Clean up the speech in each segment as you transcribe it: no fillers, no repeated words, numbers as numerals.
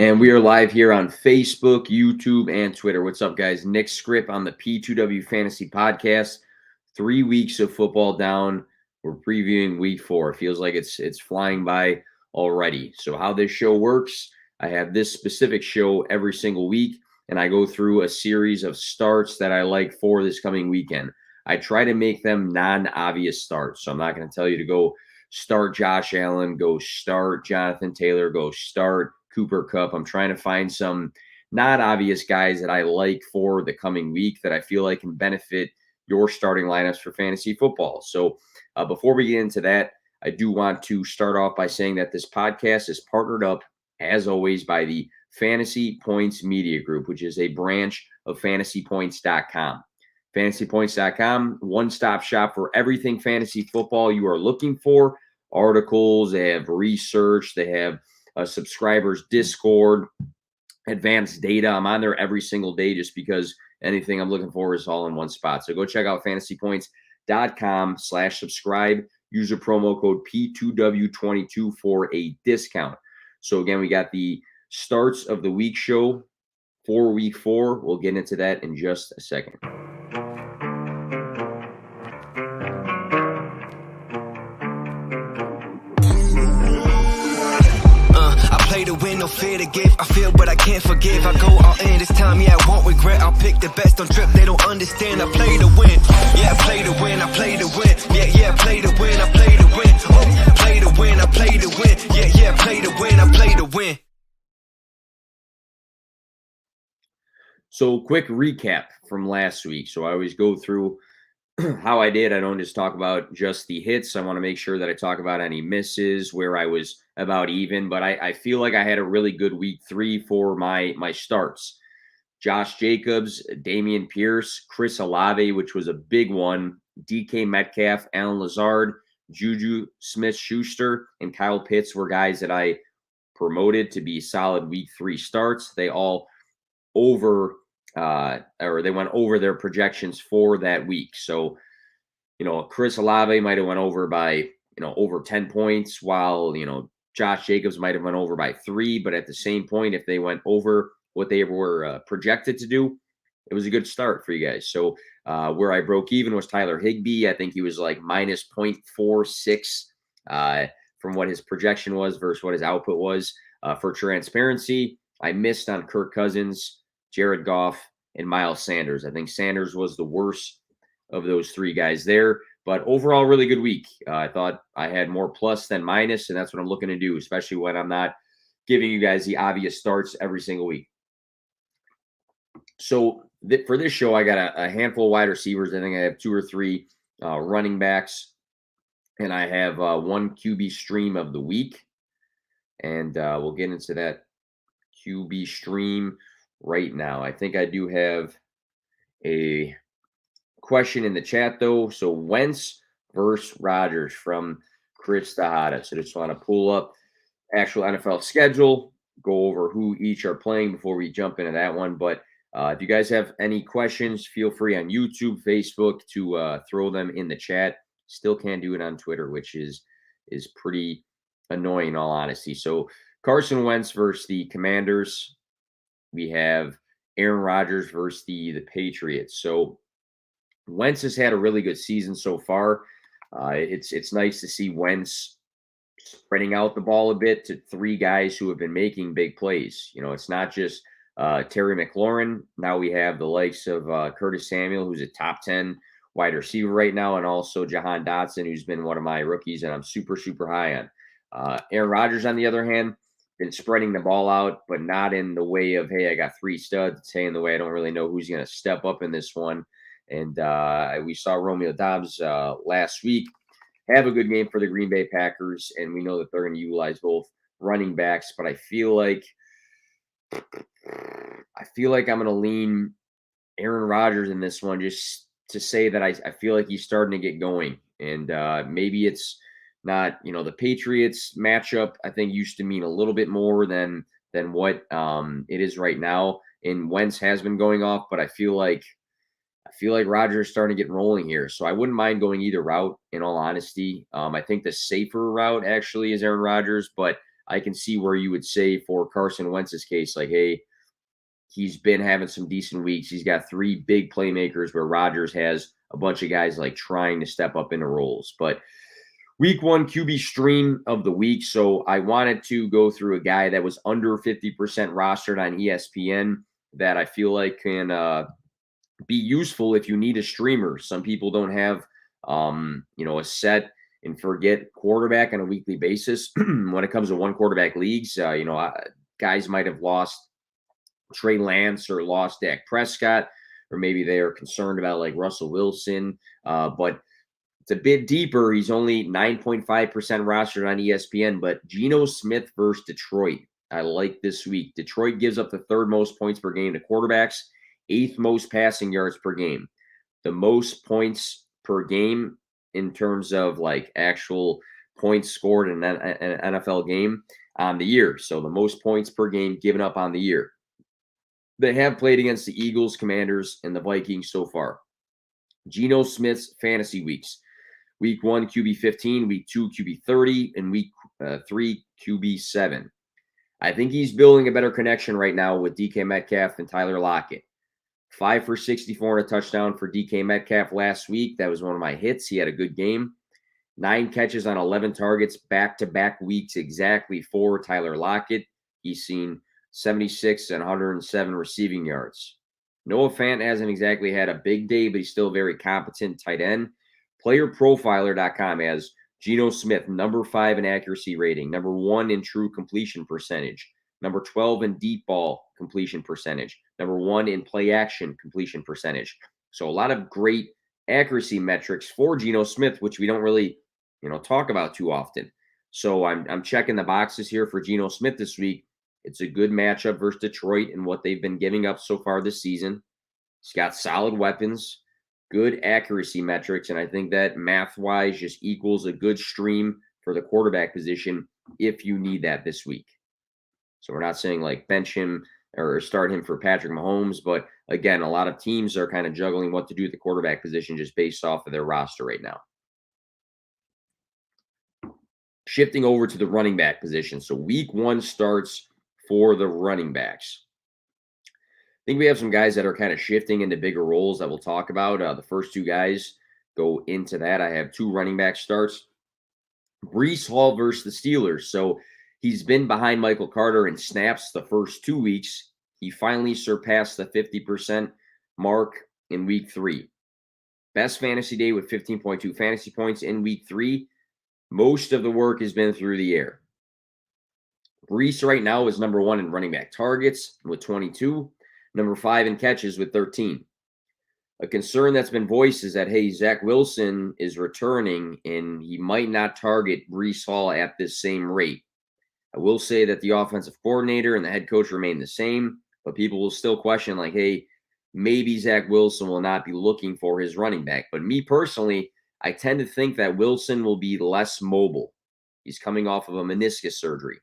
And we are live here on Facebook, YouTube, and Twitter. What's up, guys? Nick Scripp on the P2W Fantasy Podcast. 3 weeks of football down. We're previewing week 4. It feels like it's flying by already. So how this show works, I have this specific show every single week, and I go through a series of starts that I like for this coming weekend. I try to make them non-obvious starts. So I'm not going to tell you to go start Josh Allen, go start Jonathan Taylor, go start Cooper Kupp. I'm trying to find some not obvious guys that I like for the coming week that I feel like can benefit your starting lineups for fantasy football. So before we get into that, I do want to start off by saying that this podcast is partnered up, as always, by the Fantasy Points Media Group, which is a branch of fantasypoints.com. Fantasypoints.com, one-stop shop for everything fantasy football you are looking for. Articles, they have research, they have subscribers Discord, advanced data. I'm on there every single day just because anything I'm looking for is all in one spot. So go check out fantasypoints.com/subscribe. Use a promo code P2W22 for a discount. So again, we got the starts of the week show for week 4. We'll get into that in just a second. Play to win, no fear to give. I feel but I can't forgive. I go all in this time, yeah, I won't regret. I'll pick the best on trip, they don't understand. I play to win, yeah, I play to win, I play to win. Yeah, play to win, I play to win. Oh, play to win, I play to win. Yeah, play to win, I play to win. So quick recap from last week. So I always go through how I did. I don't just talk about just the hits. I want to make sure that I talk about any misses where I was about even. But I feel like I had a really good week 3 for my starts. Josh Jacobs, Damian Pierce, Chris Olave, which was a big one, DK Metcalf, Alan Lazard, Juju Smith-Schuster, and Kyle Pitts were guys that I promoted to be solid week 3 starts. They all they went over their projections for that week. So, Chris Alave might have went over by, over 10 points, while, Josh Jacobs might have went over by 3. But at the same point, if they went over what they were projected to do, it was a good start for you guys. So where I broke even was Tyler Higbee. I think he was like minus 0.46 from what his projection was versus what his output was. For transparency, I missed on Kirk Cousins, Jared Goff, and Miles Sanders. I think Sanders was the worst of those 3 guys there. But overall, really good week. I thought I had more plus than minus, and that's what I'm looking to do, especially when I'm not giving you guys the obvious starts every single week. So for this show, I got a handful of wide receivers. I think I have 2 or 3 running backs, and I have 1 QB stream of the week. And we'll get into that QB stream right now. I think I do have a question in the chat, though. So Wentz versus Rodgers from Chris Tejada. So just want to pull up actual NFL schedule, go over who each are playing before we jump into that one. But if you guys have any questions, feel free on YouTube, Facebook to throw them in the chat. Still can't do it on Twitter, which is pretty annoying in all honesty. So Carson Wentz versus the Commanders. We have Aaron Rodgers versus the Patriots. So Wentz has had a really good season so far. It's nice to see Wentz spreading out the ball a bit to 3 guys who have been making big plays. It's not just Terry McLaurin. Now we have the likes of Curtis Samuel, who's a top 10 wide receiver right now, and also Jahan Dotson, who's been one of my rookies, and I'm super, super high on. Aaron Rodgers, on the other hand, been spreading the ball out, but not in the way of, hey, I got 3 studs. It's in the way I don't really know who's going to step up in this one. And we saw Romeo Doubs last week have a good game for the Green Bay Packers, and we know that they're going to utilize both running backs. But I feel like I'm going to lean Aaron Rodgers in this one, just to say that I feel like he's starting to get going. And maybe it's not, the Patriots matchup, I think, used to mean a little bit more than what it is right now. And Wentz has been going off, but I feel like Rodgers is starting to get rolling here. So I wouldn't mind going either route, in all honesty. I think the safer route actually is Aaron Rodgers, but I can see where you would say for Carson Wentz's case, like, hey, he's been having some decent weeks. He's got 3 big playmakers where Rodgers has a bunch of guys like trying to step up into roles. But week 1 QB stream of the week. So I wanted to go through a guy that was under 50% rostered on ESPN that I feel like can be useful if you need a streamer. Some people don't have, a set and forget quarterback on a weekly basis. When it comes to one quarterback leagues, guys might have lost Trey Lance or lost Dak Prescott, or maybe they are concerned about like Russell Wilson. But it's a bit deeper. He's only 9.5% rostered on ESPN, but Geno Smith versus Detroit. I like this week. Detroit gives up the 3rd most points per game to quarterbacks, 8th most passing yards per game. The most points per game in terms of like actual points scored in an NFL game on the year. So the most points per game given up on the year. They have played against the Eagles, Commanders, and the Vikings so far. Geno Smith's fantasy weeks. Week 1, QB 15, week 2, QB 30, and week 3, QB 7. I think he's building a better connection right now with DK Metcalf and Tyler Lockett. 5 for 64 and a touchdown for DK Metcalf last week. That was one of my hits. He had a good game. 9 catches on 11 targets back-to-back weeks exactly for Tyler Lockett. He's seen 76 and 107 receiving yards. Noah Fant hasn't exactly had a big day, but he's still a very competent tight end. PlayerProfiler.com has Geno Smith, number 5 in accuracy rating, number 1 in true completion percentage, number 12 in deep ball completion percentage, number 1 in play action completion percentage. So a lot of great accuracy metrics for Geno Smith, which we don't really, talk about too often. So I'm checking the boxes here for Geno Smith this week. It's a good matchup versus Detroit and what they've been giving up so far this season. He's got solid weapons, good accuracy metrics, and I think that math-wise just equals a good stream for the quarterback position if you need that this week. So we're not saying like bench him or start him for Patrick Mahomes, but again, a lot of teams are kind of juggling what to do at the quarterback position just based off of their roster right now. Shifting over to the running back position. So week 1 starts for the running backs. I think we have some guys that are kind of shifting into bigger roles that we'll talk about. The first 2 guys go into that. I have 2 running back starts. Breece Hall versus the Steelers. So he's been behind Michael Carter in snaps the first 2 weeks. He finally surpassed the 50% mark in week 3. Best fantasy day with 15.2 fantasy points in week 3. Most of the work has been through the air. Breece right now is number 1 in running back targets with 22, number 5 in catches with 13. A concern that's been voiced is that, hey, Zach Wilson is returning and he might not target Breece Hall at this same rate. I will say that the offensive coordinator and the head coach remain the same, but people will still question like, hey, maybe Zach Wilson will not be looking for his running back. But me personally, I tend to think that Wilson will be less mobile. He's coming off of a meniscus surgery.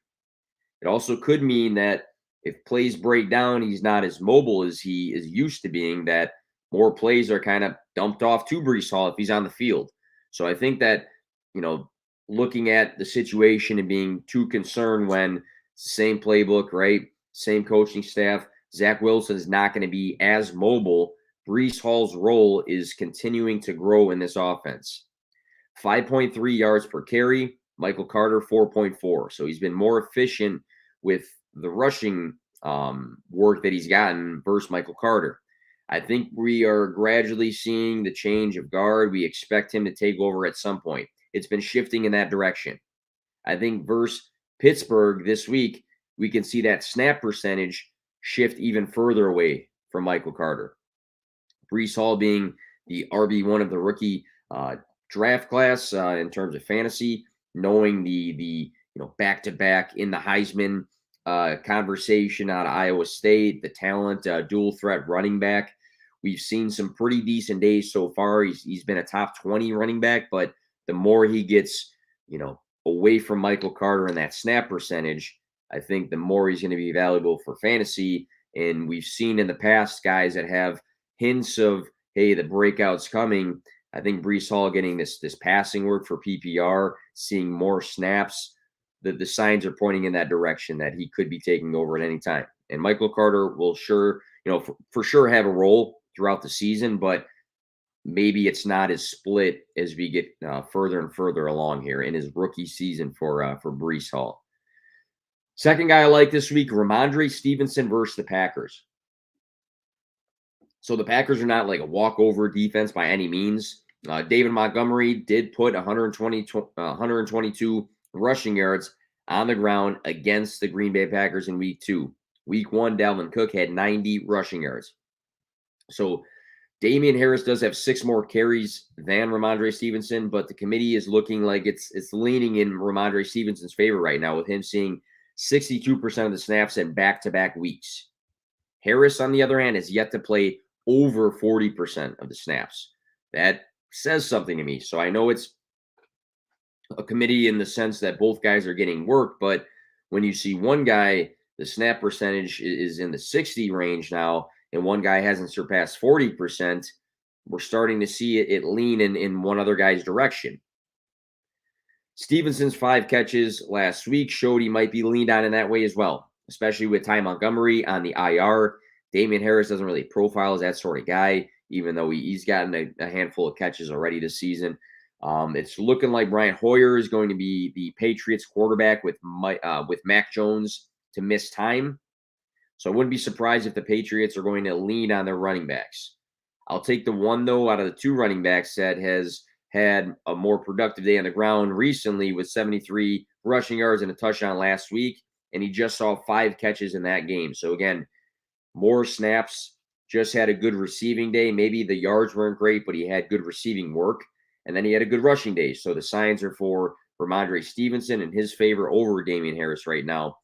It also could mean that if plays break down, he's not as mobile as he is used to being, that more plays are kind of dumped off to Breece Hall if he's on the field. So I think that, looking at the situation and being too concerned when it's the same playbook, right? Same coaching staff, Zach Wilson is not going to be as mobile. Breece Hall's role is continuing to grow in this offense. 5.3 yards per carry. Michael Carter, 4.4. So he's been more efficient with the rushing work that he's gotten versus Michael Carter. I think we are gradually seeing the change of guard. We expect him to take over at some point. It's been shifting in that direction. I think versus Pittsburgh this week, we can see that snap percentage shift even further away from Michael Carter. Breece Hall being the RB1 of the rookie draft class in terms of fantasy, knowing the back-to-back in the Heisman conversation out of Iowa State, the talent, dual threat running back. We've seen some pretty decent days so far. He's been a top 20 running back, but the more he gets, away from Michael Carter and that snap percentage, I think the more he's going to be valuable for fantasy. And we've seen in the past guys that have hints of, hey, the breakout's coming. I think Breece Hall getting this passing work for PPR, seeing more snaps, the signs are pointing in that direction that he could be taking over at any time. And Michael Carter will for sure have a role throughout the season, but maybe it's not as split as we get further and further along here in his rookie season for Breece Hall. Second guy I like this week, Ramondre Stevenson versus the Packers. So the Packers are not like a walkover defense by any means. David Montgomery did put 122 rushing yards on the ground against the Green Bay Packers in week 2. Week 1, Dalvin Cook had 90 rushing yards. So Damian Harris does have 6 more carries than Ramondre Stevenson, but the committee is looking like it's leaning in Ramondre Stevenson's favor right now, with him seeing 62% of the snaps in back-to-back weeks. Harris, on the other hand, has yet to play over 40% of the snaps. That says something to me. So I know it's a committee in the sense that both guys are getting work, but when you see one guy, the snap percentage is in the 60 range now, and one guy hasn't surpassed 40%, we're starting to see it lean in one other guy's direction. Stevenson's 5 catches last week showed he might be leaned on in that way as well, especially with Ty Montgomery on the IR. Damian Harris doesn't really profile as that sort of guy, even though he's gotten a handful of catches already this season. It's looking like Brian Hoyer is going to be the Patriots quarterback with Mac Jones to miss time. So I wouldn't be surprised if the Patriots are going to lean on their running backs. I'll take the one, though, out of the 2 running backs that has had a more productive day on the ground recently with 73 rushing yards and a touchdown last week, and he just saw 5 catches in that game. So again, more snaps, just had a good receiving day. Maybe the yards weren't great, but he had good receiving work, and then he had a good rushing day. So the signs are for Ramondre Stevenson in his favor over Damian Harris right now.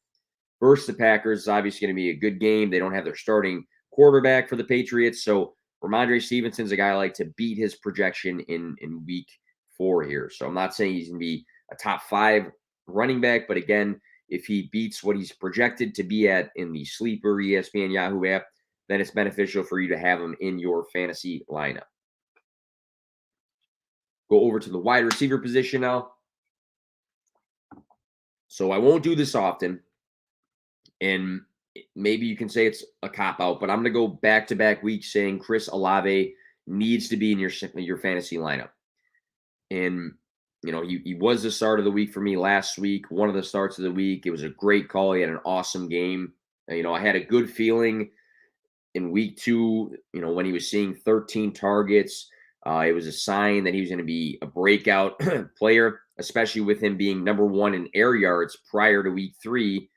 Versus the Packers is obviously going to be a good game. They don't have their starting quarterback for the Patriots, so Ramondre Stevenson's a guy I like to beat his projection in week 4 here. So I'm not saying he's going to be a top 5 running back, but again, if he beats what he's projected to be at in the Sleeper ESPN Yahoo app, then it's beneficial for you to have him in your fantasy lineup. Go over to the wide receiver position now. So I won't do this often, and maybe you can say it's a cop-out, but I'm going to go back-to-back weeks saying Chris Olave needs to be in your fantasy lineup. And, he was the start of the week for me last week, one of the starts of the week. It was a great call. He had an awesome game. I had a good feeling in week 2, when he was seeing 13 targets. It was a sign that he was going to be a breakout player, especially with him being number 1 in air yards prior to week 3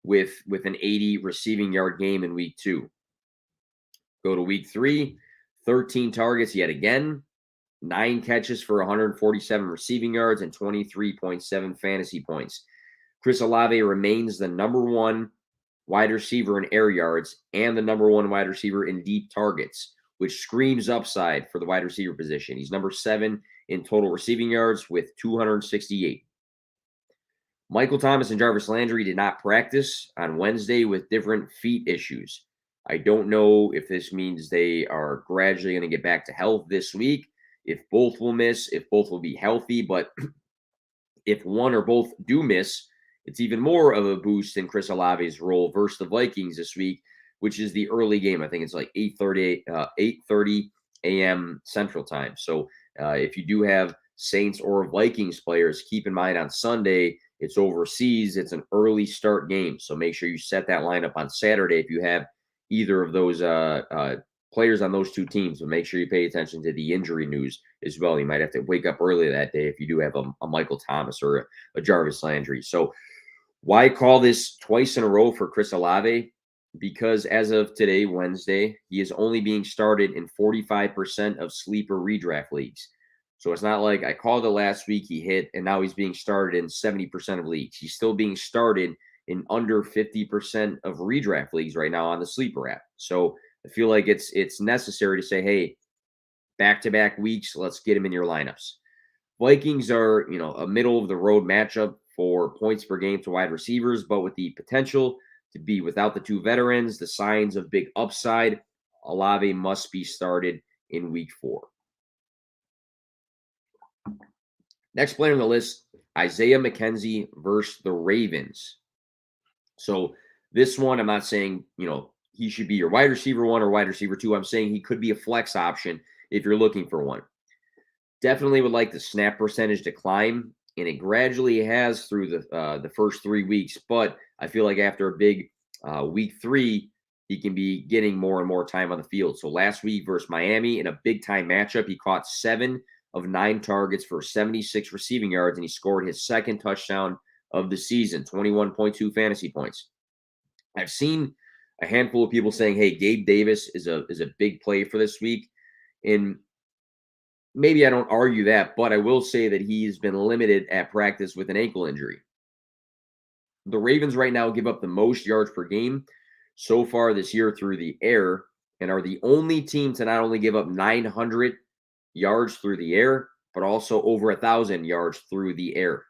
with an 80 receiving yard game in week 2. Go to week 3, 13 targets yet again, 9 catches for 147 receiving yards and 23.7 fantasy points. Chris Olave remains the number 1 wide receiver in air yards and the number 1 wide receiver in deep targets, which screams upside for the wide receiver position. He's number 7 in total receiving yards with 268. Michael Thomas and Jarvis Landry did not practice on Wednesday with different feet issues. I don't know if this means they are gradually going to get back to health this week, if both will miss, if both will be healthy. But if one or both do miss, it's even more of a boost in Chris Olave's role versus the Vikings this week, which is the early game. I think it's like 8:30 a.m. Central Time. So if you do have Saints or Vikings players, keep in mind on Sunday, it's overseas. It's an early start game. So make sure you set that lineup on Saturday if you have either of those players on those 2 teams. But make sure you pay attention to the injury news as well. You might have to wake up early that day if you do have a Michael Thomas or a Jarvis Landry. So why call this twice in a row for Chris Olave? Because as of today, Wednesday, he is only being started in 45% of sleeper redraft leagues. So it's not like I called it last week, he hit, and now he's being started in 70% of leagues. He's still being started in under 50% of redraft leagues right now on the Sleeper app. So I feel like it's necessary to say, hey, back-to-back weeks, let's get him in your lineups. Vikings are, a middle-of-the-road matchup for points per game to wide receivers, but with the potential to be without the 2 veterans, the signs of big upside, Olave must be started in week 4. Next player on the list Isaiah McKenzie versus the Ravens. So this one, I'm not saying, he should be your wide receiver 1 or wide receiver 2. I'm saying he could be a flex option if you're looking for one. Definitely would like the snap percentage to climb, and it gradually has through the first 3 weeks. But I feel like after a big week 3, he can be getting more and more time on the field. So last week versus Miami in a big time matchup, he caught 7 of 9 targets for 76 receiving yards, and he scored his second touchdown of the season, 21.2 fantasy points. I've seen a handful of people saying, "Hey, Gabe Davis is a big play for this week," and maybe I don't argue that, but I will say that he's been limited at practice with an ankle injury. The Ravens right now give up the most yards per game so far this year through the air, and are the only team to not only give up 900 yards through the air, but also over 1,000 yards through the air.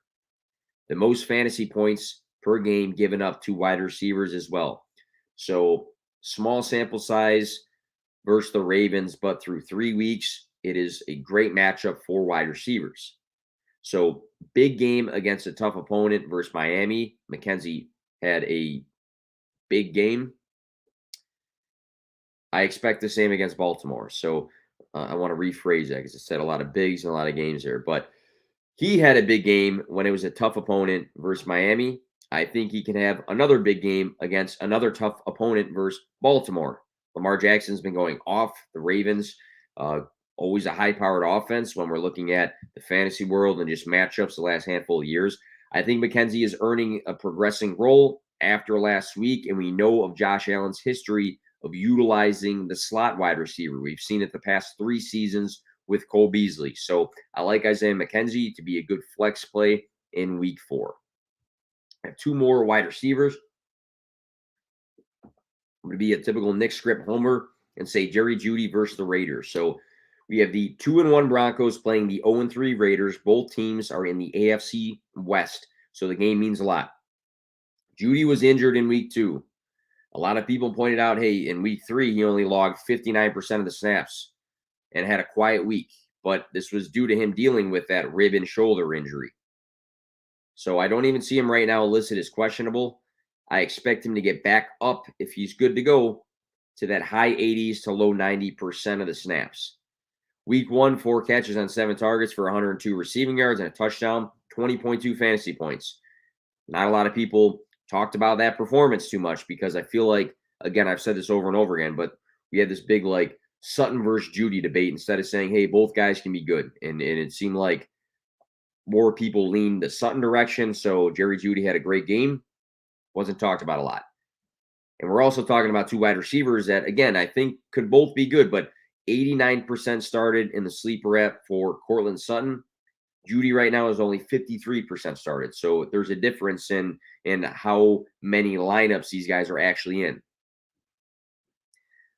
The most fantasy points per game given up to wide receivers as well. So small sample size versus the Ravens, but through 3 weeks, it is a great matchup for wide receivers. So big game against a tough opponent versus Miami. Mckenzie had a big game. I expect the same against Baltimore. So I want to rephrase that because I said a lot of bigs and a lot of games there. But he had a big game when it was a tough opponent versus Miami. I think he can have another big game against another tough opponent versus Baltimore. Lamar Jackson's been going off. The Ravens, always a high-powered offense when we're looking at the fantasy world and just matchups the last handful of years. I think Mckenzie is earning a progressing role after last week, and we know of Josh Allen's history of utilizing the slot wide receiver. We've seen it the past 3 seasons with Cole Beasley. So I like Isaiah McKenzie to be a good flex play in week 4. I have 2 more wide receivers. I'm going to be a typical Nick Script homer and say Jerry Judy versus the Raiders. So we have the 2-1 Broncos playing the 0-3 Raiders. Both teams are in the AFC West, so the game means a lot. Judy was injured in week 2. A lot of people pointed out, hey, in week 3, he only logged 59% of the snaps and had a quiet week. But this was due to him dealing with that rib and shoulder injury. So I don't even see him right now listed as questionable. I expect him to get back up, if he's good to go, to that high 80s to low 90% of the snaps. Week 1, 4 catches on 7 targets for 102 receiving yards and a touchdown, 20.2 fantasy points. Not a lot of people talked about that performance too much because I feel like, again, I've said this over and over again, but we had this big like Sutton versus Judy debate instead of saying, hey, both guys can be good. And it seemed like more people leaned the Sutton direction. So Jerry Judy had a great game. Wasn't talked about a lot. And we're also talking about 2 wide receivers that, again, I think could both be good, but 89% started in the sleeper app for Cortland Sutton. Judy right now is only 53% started. So there's a difference in how many lineups these guys are actually in.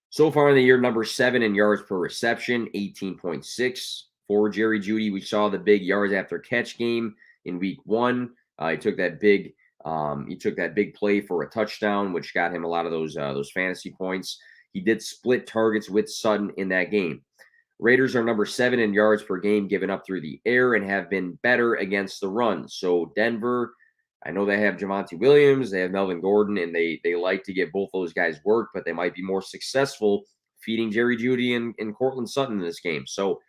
So far in the year, number 7 in yards per reception, 18.6 for Jerry Judy. We saw the big yards after catch game in week 1. He took that big play for a touchdown, which got him a lot of those fantasy points. He did split targets with Sutton in that game. Raiders are number 7 in yards per game given up through the air and have been better against the run. So Denver, I know they have Javonte Williams, they have Melvin Gordon, and they like to get both those guys work, but they might be more successful feeding Jerry Judy and Cortland Sutton in this game. So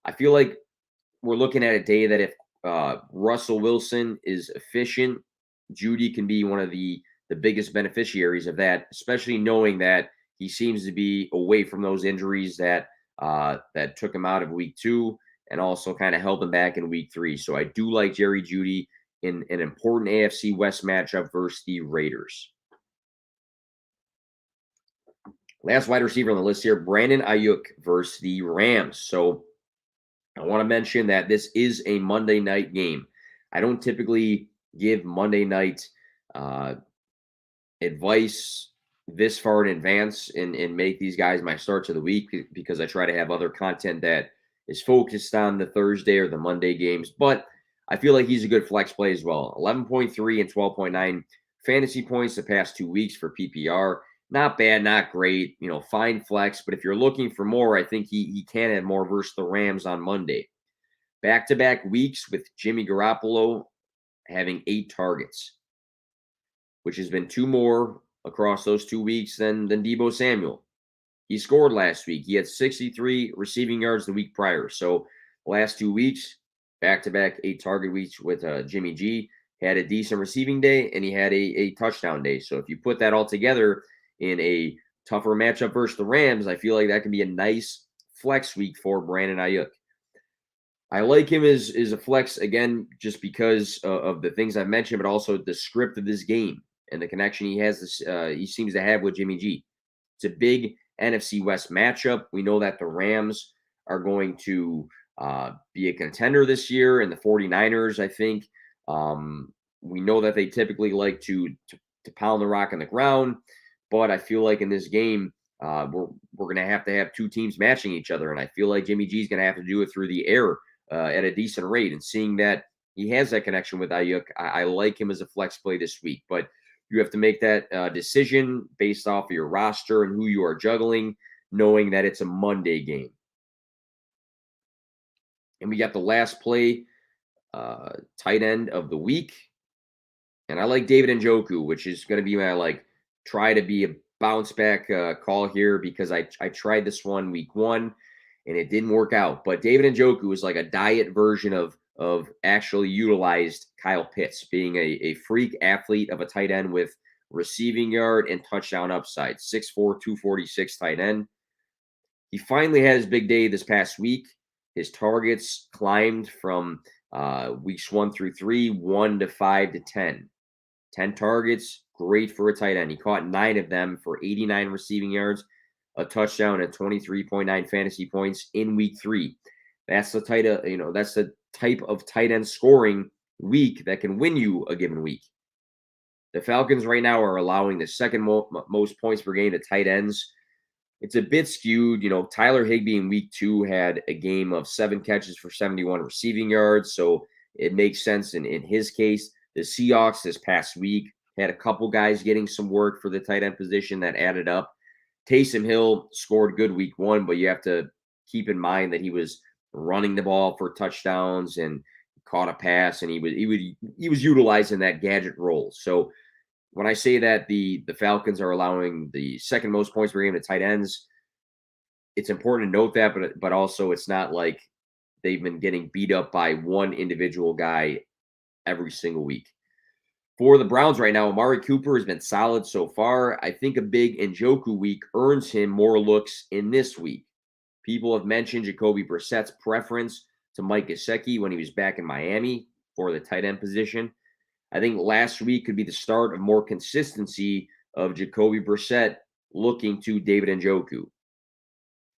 I feel like we're looking at a day that if Russell Wilson is efficient, Judy can be one of the biggest beneficiaries of that, especially knowing that he seems to be away from those injuries that took him out of week 2 and also kind of held him back in week 3. So I do like Jerry Judy in an important AFC West matchup versus the Raiders. Last wide receiver on the list here, Brandon Ayuk versus the Rams. So I want to mention that this is a Monday night game. I don't typically give Monday night advice this far in advance and make these guys my starts of the week because I try to have other content that is focused on the Thursday or the Monday games. But I feel like he's a good flex play as well. 11.3 and 12.9 fantasy points the past 2 weeks for PPR. Not bad, not great, fine flex. But if you're looking for more, I think he can have more versus the Rams on Monday. Back-to-back weeks with Jimmy Garoppolo having 8 targets, which has been 2 more across those 2 weeks than Deebo Samuel. He scored last week. He had 63 receiving yards the week prior. So last 2 weeks, back-to-back 8 target weeks with Jimmy G. Had a decent receiving day, and he had a touchdown day. So if you put that all together in a tougher matchup versus the Rams, I feel like that can be a nice flex week for Brandon Ayuk. I like him as a flex, again, just because of the things I've mentioned, but also the script of this game and the connection he seems to have with Jimmy G. It's a big NFC West matchup. We know that the Rams are going to be a contender this year, and the 49ers, I think. We know that they typically like to pound the rock on the ground, but I feel like in this game, we're going to have 2 teams matching each other, and I feel like Jimmy G is going to have to do it through the air at a decent rate. And seeing that he has that connection with Ayuk, I like him as a flex play this week. But you have to make that decision based off of your roster and who you are juggling, knowing that it's a Monday game. And we got the last play, tight end of the week. And I like David Njoku, which is going to be my try to be a bounce back call here, because I tried this one week 1 and it didn't work out. But David Njoku is like a diet version of actually utilized Kyle Pitts, being a freak athlete of a tight end with receiving yard and touchdown upside. 6'4", 246 tight end. He finally had his big day this past week. His targets climbed from weeks 1 through 3, 1 to 5 to 10. 10 targets, great for a tight end. He caught 9 of them for 89 receiving yards, a touchdown, and 23.9 fantasy points in week 3. That's the type of tight end scoring week that can win you a given week. The Falcons right now are allowing the second most points per game to tight ends. It's a bit skewed. Tyler Higbee in week 2 had a game of 7 catches for 71 receiving yards, so it makes sense in his case. The Seahawks this past week had a couple guys getting some work for the tight end position that added up. Taysom Hill scored good week 1, but you have to keep in mind that he was running the ball for touchdowns and caught a pass, and he was utilizing that gadget role. So when I say that the Falcons are allowing the second most points per game to tight ends, it's important to note that, but also it's not like they've been getting beat up by one individual guy every single week. For the Browns right now, Amari Cooper has been solid so far. I think a big Njoku week earns him more looks in this week. People have mentioned Jacoby Brissett's preference to Mike Gesicki when he was back in Miami for the tight end position. I think last week could be the start of more consistency of Jacoby Brissett looking to David Njoku.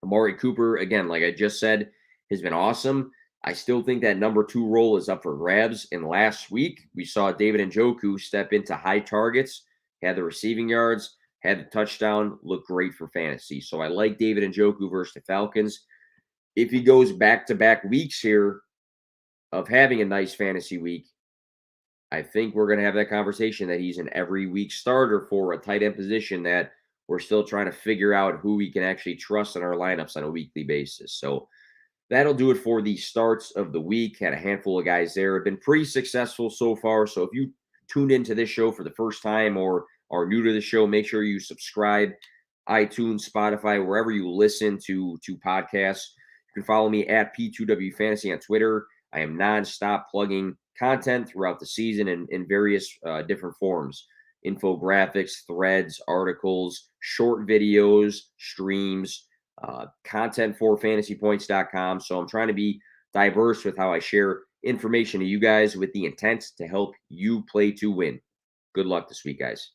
Amari Cooper, again, like I just said, has been awesome. I still think that number 2 role is up for grabs. And last week, we saw David Njoku step into high targets, had the receiving yards, had the touchdown, looked great for fantasy. So I like David Njoku versus the Falcons. If he goes back-to-back weeks here of having a nice fantasy week, I think we're going to have that conversation that he's an every week starter for a tight end position that we're still trying to figure out who we can actually trust in our lineups on a weekly basis. So that'll do it for the starts of the week. Had a handful of guys there. Have been pretty successful so far. So if you tuned into this show for the first time or are new to the show, make sure you subscribe. iTunes, Spotify, wherever you listen to podcasts. You can follow me at P2W Fantasy on Twitter. I am nonstop plugging content throughout the season in various different forms. Infographics, threads, articles, short videos, streams, content for fantasypoints.com. So I'm trying to be diverse with how I share information to you guys with the intent to help you play to win. Good luck this week, guys.